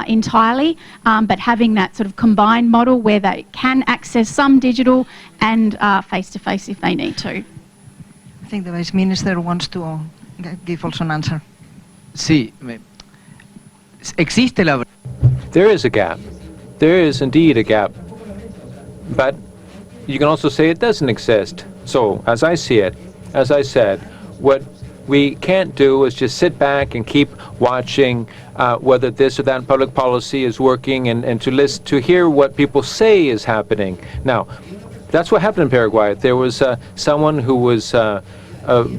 Speaker 8: entirely, but having that sort of combined model where they can access some digital and face-to-face if they need to.
Speaker 2: I think the Vice Minister wants to give also an answer.
Speaker 3: Sí, existe la...
Speaker 4: There is a gap. There is indeed a gap. But you can also say it doesn't exist. So, as I see it, as I said, what we can't do is just sit back and keep watching whether this or that public policy is working and to hear what people say is happening. Now, that's what happened in Paraguay. There was someone who was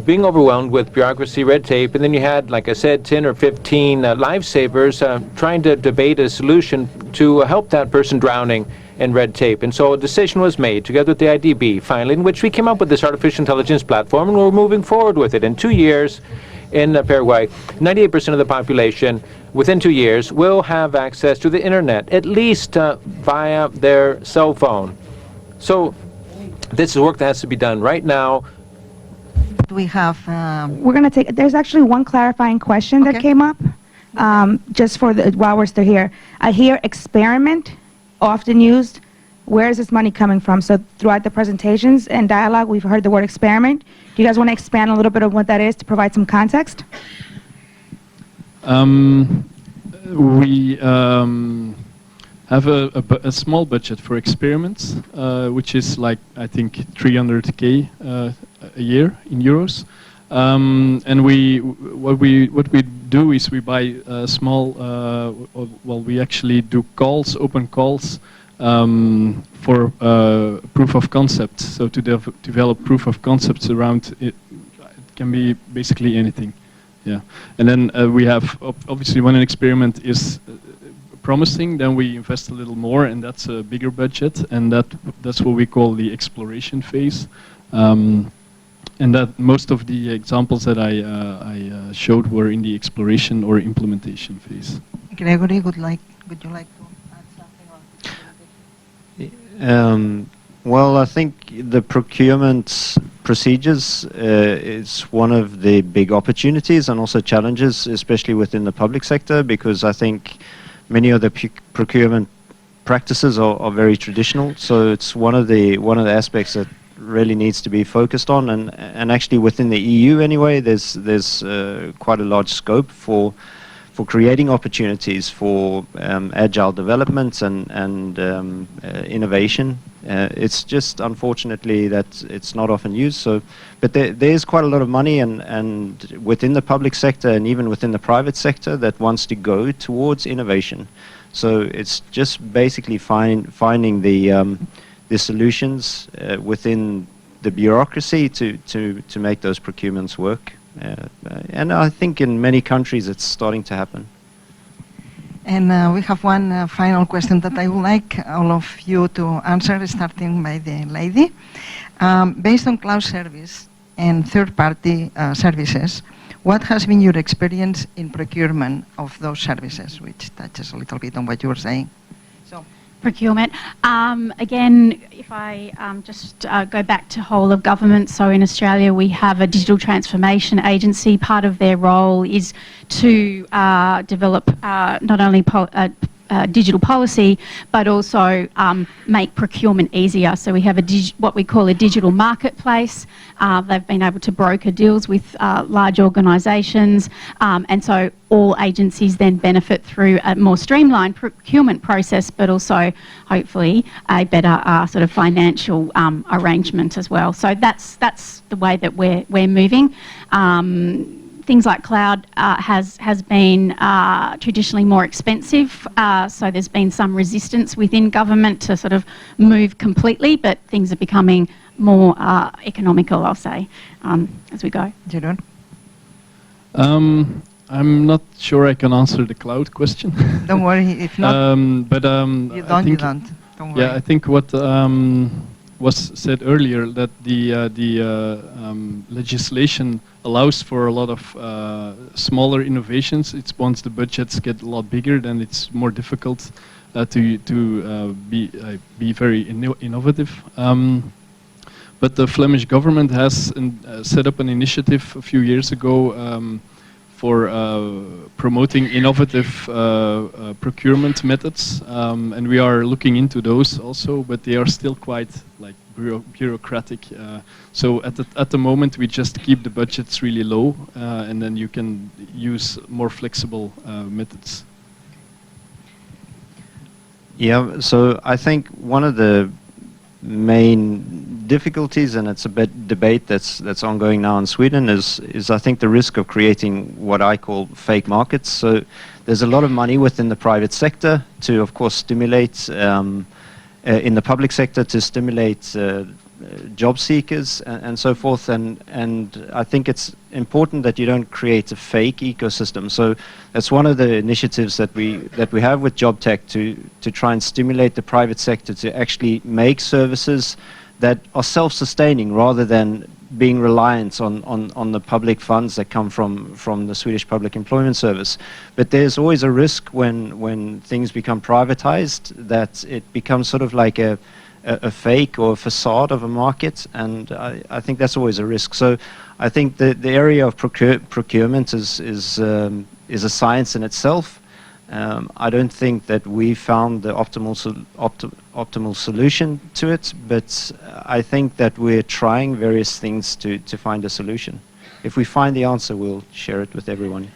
Speaker 4: being overwhelmed with bureaucracy, red tape, and then you had, like I said, 10 or 15 lifesavers trying to debate a solution to help that person drowning in red tape. And so a decision was made together with the IDB, finally, in which we came up with this artificial intelligence platform, and we're moving forward with it. In 2 years in Paraguay, 98% of the population within 2 years will have access to the internet, at least via their cell phone. So this is work that has to be done right now.
Speaker 2: We have...
Speaker 9: We're going to take... There's actually one clarifying question that came up, just for while we're still here. I hear experiment often used. Where is this money coming from? So throughout the presentations and dialogue, we've heard the word experiment. Do you guys want to expand a little bit of what that is to provide some context?
Speaker 6: We have a small budget for experiments, which is like, I think, 300K a year in euros. And what we do is we buy small, we actually do calls, open calls, for proof of concept. So to develop proof of concepts around it, it can be basically anything. Yeah. And then we have, obviously, when an experiment is promising, then we invest a little more, and that's a bigger budget, and that's what we call the exploration phase. And that most of the examples that I showed were in the exploration or implementation phase.
Speaker 2: Gregory, would you like to add something?
Speaker 7: Well, I think the procurement procedures is one of the big opportunities and also challenges, especially within the public sector, because I think many of the procurement practices are very traditional. So it's one of the aspects that really needs to be focused on, and actually within the EU anyway, there's quite a large scope for creating opportunities for agile development and innovation. It's just unfortunately that it's not often used. So, but there's quite a lot of money and within the public sector and even within the private sector that wants to go towards innovation. So it's just basically finding the solutions within the bureaucracy to make those procurements work. And I think in many countries it's starting to happen.
Speaker 2: And we have one final question that I would like all of you to answer, starting by the lady. Based on cloud service and third-party services, what has been your experience in procurement of those services, which touches a little bit on what you were saying?
Speaker 8: Procurement. Again, if I just go back to whole of government, so in Australia we have a digital transformation agency. Part of their role is to develop not only digital policy, but also make procurement easier. So we have what we call a digital marketplace. They've been able to broker deals with large organisations, and so all agencies then benefit through a more streamlined procurement process, but also hopefully a better sort of financial arrangement as well. So that's the way that we're moving. Things like cloud has been traditionally more expensive, so there's been some resistance within government to sort of move completely, but things are becoming more economical, I'll say, as we go.
Speaker 2: Jeroen?
Speaker 6: I'm not sure I can answer the cloud question.
Speaker 2: Don't worry, if not, you don't. Don't worry.
Speaker 6: Yeah, I think what was said earlier, that the legislation allows for a lot of smaller innovations. It's once the budgets get a lot bigger, then it's more difficult to be very innovative. But the Flemish government has set up an initiative a few years ago for promoting innovative procurement methods, and we are looking into those also, but they are still quite like bureaucratic. So at the moment we just keep the budgets really low, and then you can use more flexible methods.
Speaker 7: Yeah, so I think one of the main difficulties, and it's a debate that's ongoing now in Sweden, is I think the risk of creating what I call fake markets. So there's a lot of money within the private sector to, of course, stimulate in the public sector to stimulate job seekers and so forth, and I think it's important that you don't create a fake ecosystem. So that's one of the initiatives that we have with JobTech to try and stimulate the private sector to actually make services that are self-sustaining rather than being reliant on the public funds that come from the Swedish Public Employment Service. But there's always a risk when things become privatized that it becomes sort of like a fake or a facade of a market, and I think that's always a risk. So I think the area of procurement is a science in itself. I don't think that we found the optimal solution to it, but I think that we're trying various things to find a solution. If we find the answer, we'll share it with everyone.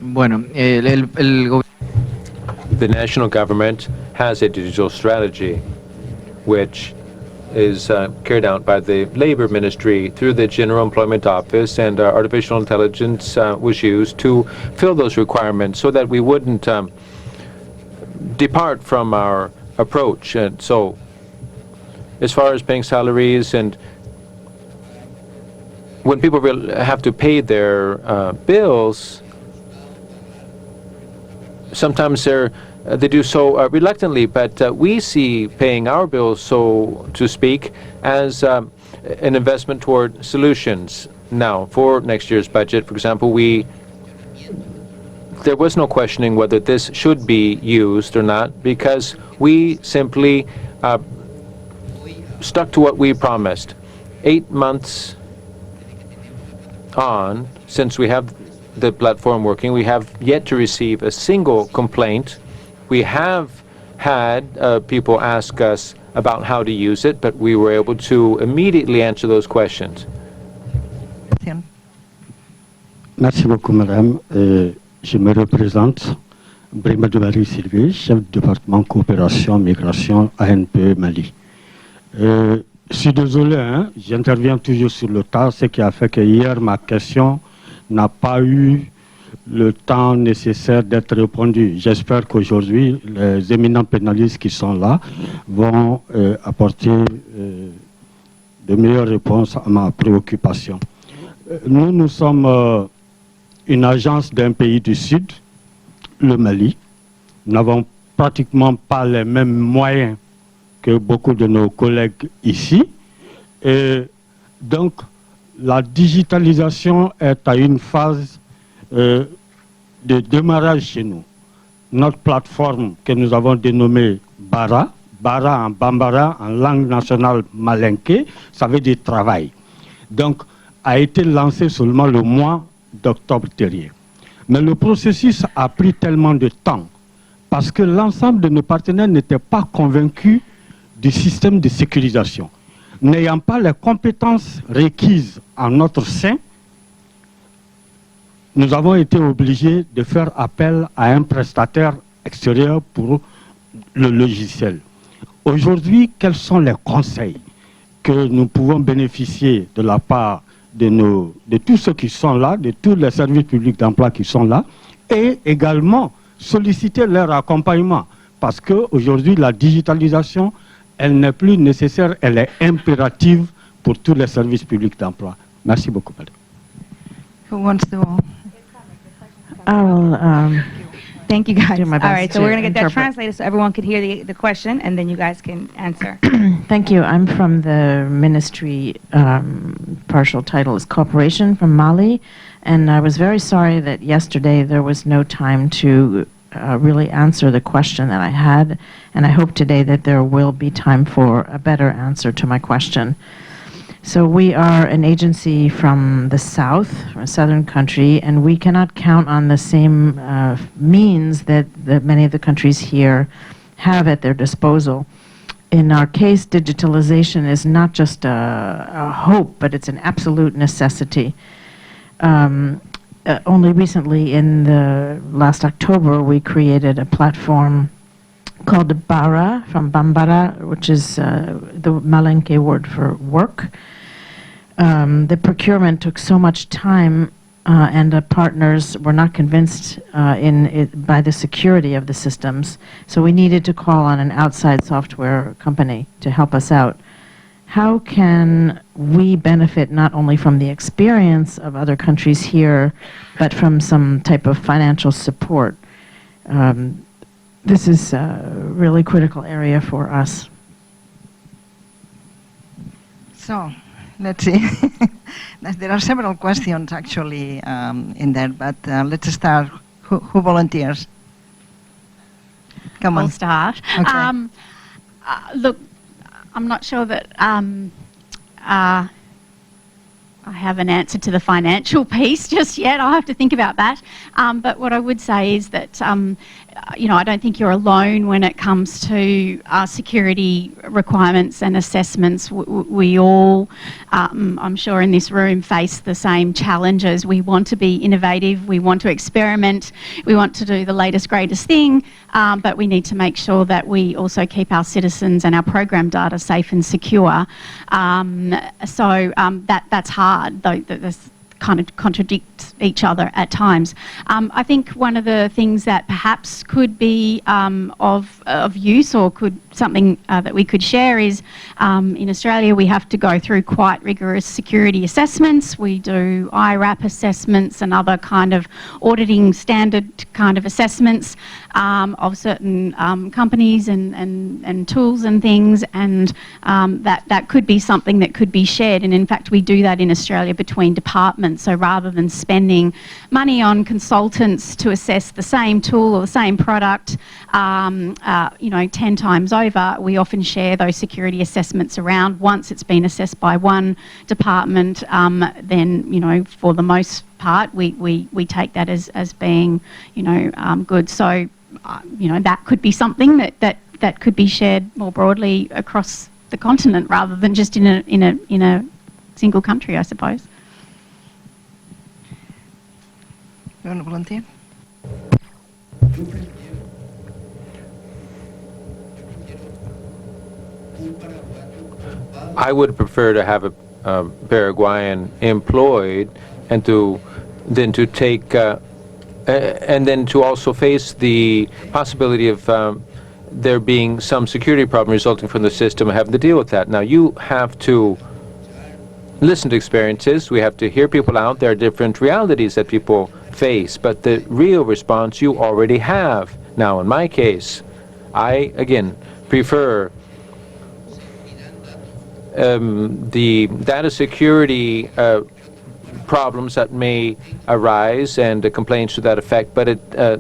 Speaker 3: Bueno,
Speaker 4: The national government has a digital strategy, which is carried out by the Labor Ministry through the General Employment Office, and artificial intelligence was used to fill those requirements so that we wouldn't depart from our approach. And so, as far as paying salaries, and when people have to pay their bills, sometimes they do so reluctantly, but we see paying our bills, so to speak, as an investment toward solutions. Now, for next year's budget, for example, there was no questioning whether this should be used or not, because we simply stuck to what we promised. 8 months on, since we have the platform working, we have yet to receive a single complaint. We have had people ask us about how to use it, but we were able to immediately answer those questions.
Speaker 12: Merci beaucoup, madame. Je me représente, Brimadouari Sylvie, chef du département coopération, migration, ANPE Mali. Je suis désolé, hein, j'interviens toujours sur le tas, ce qui a fait que hier, ma question n'a pas eu le temps nécessaire d'être répondue. J'espère qu'aujourd'hui, les éminents pénalistes qui sont là vont apporter de meilleures réponses à ma préoccupation. Nous sommes une agence d'un pays du Sud, le Mali. Nous n'avons pratiquement pas les mêmes moyens que beaucoup de nos collègues ici. Et donc, la digitalisation est à une phase de démarrage chez nous. Notre plateforme que nous avons dénommée Bara, Bara en Bambara, en langue nationale malinké, ça veut dire travail. Donc, a été lancée seulement le mois d'octobre dernier. Mais le processus a pris tellement de temps parce que l'ensemble de nos partenaires n'étaient pas convaincus du système de sécurisation. N'ayant pas les compétences requises en notre sein, nous avons été obligés de faire appel à un prestataire extérieur pour le logiciel. Aujourd'hui, quels sont les conseils que nous pouvons bénéficier de la part de tous ceux qui sont là, de tous les services publics d'emploi qui sont là, et également solliciter leur accompagnement, parce qu'aujourd'hui, la digitalisation, elle n'est plus nécessaire, elle est impérative pour tous les services publics d'emploi. Merci beaucoup, madame.
Speaker 2: Who wants to...
Speaker 9: Thank you, guys.
Speaker 1: Do my
Speaker 9: All
Speaker 1: best
Speaker 9: right, so
Speaker 1: to
Speaker 9: we're going to get that
Speaker 1: interpret.
Speaker 9: translated so everyone can hear the question, and then you guys can answer.
Speaker 1: Thank you. I'm from the ministry, partial title is Cooperation from Mali, and I was very sorry that yesterday there was no time to really answer the question that I had, and I hope today that there will be time for a better answer to my question. So we are an agency from the south, from a southern country, and we cannot count on the same means that many of the countries here have at their disposal. In our case, digitalization is not just a hope, but it's an absolute necessity. Only recently, in the last October, we created a platform called Bara, from Bambara, which is the Malinke word for work. The procurement took so much time, and the partners were not convinced by the security of the systems, so we needed to call on an outside software company to help us out. How can we benefit not only from the experience of other countries here, but from some type of financial support? This is a really critical area for us.
Speaker 2: So, let's see. There are several questions actually in there, but let's start. Who volunteers? Come on.
Speaker 8: I'll start.
Speaker 2: Okay.
Speaker 8: Look, I'm not sure that I have an answer to the financial piece just yet. I'll have to think about that. But what I would say is that, I don't think you're alone when it comes to security requirements and assessments. We all, I'm sure in this room, face the same challenges. We want to be innovative, we want to experiment, we want to do the latest, greatest thing, but we need to make sure that we also keep our citizens and our program data safe and secure. That's hard, though. This kind of contradict each other at times. I think one of the things that perhaps could be of use, or could something that we could share, is in Australia we have to go through quite rigorous security assessments. We do IRAP assessments and other kind of auditing standard kind of assessments of certain companies and tools and things, and that could be something that could be shared. And in fact we do that in Australia between departments. So rather than spending money on consultants to assess the same tool or the same product 10 times over, we often share those security assessments around. Once it's been assessed by one department, then for the most part we take that as being good. So that could be something that could be shared more broadly across the continent rather than just in a single country, I suppose.
Speaker 2: You want to volunteer?
Speaker 4: I would prefer to have a Paraguayan employed and to take and then to also face the possibility of there being some security problem resulting from the system and having to deal with that. Now, you have to listen to experiences. We have to hear people out. There are different realities that people face, but the real response you already have. Now, in my case, I, again, prefer the data security problems that may arise and complaints to that effect, but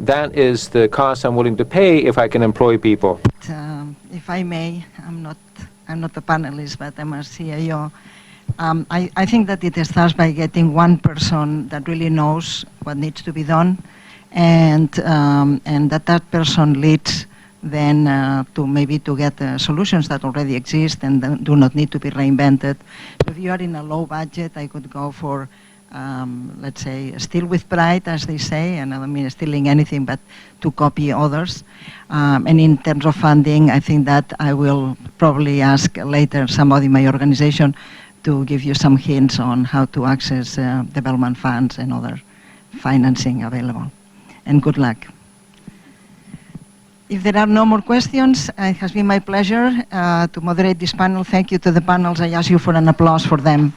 Speaker 4: that is the cost I'm willing to pay if I can employ people.
Speaker 2: If I may, I'm not a panelist, but I'm a CIO. I think that it starts by getting one person that really knows what needs to be done, and that person leads then to maybe to get solutions that already exist and do not need to be reinvented. So if you are in a low budget, I could go for, let's say, steal with pride, as they say, and I don't mean stealing anything, but to copy others. And in terms of funding, I think that I will probably ask later somebody in my organization to give you some hints on how to access development funds and other financing available. And good luck. If there are no more questions, it has been my pleasure to moderate this panel. Thank you to the panels. I ask you for an applause for them.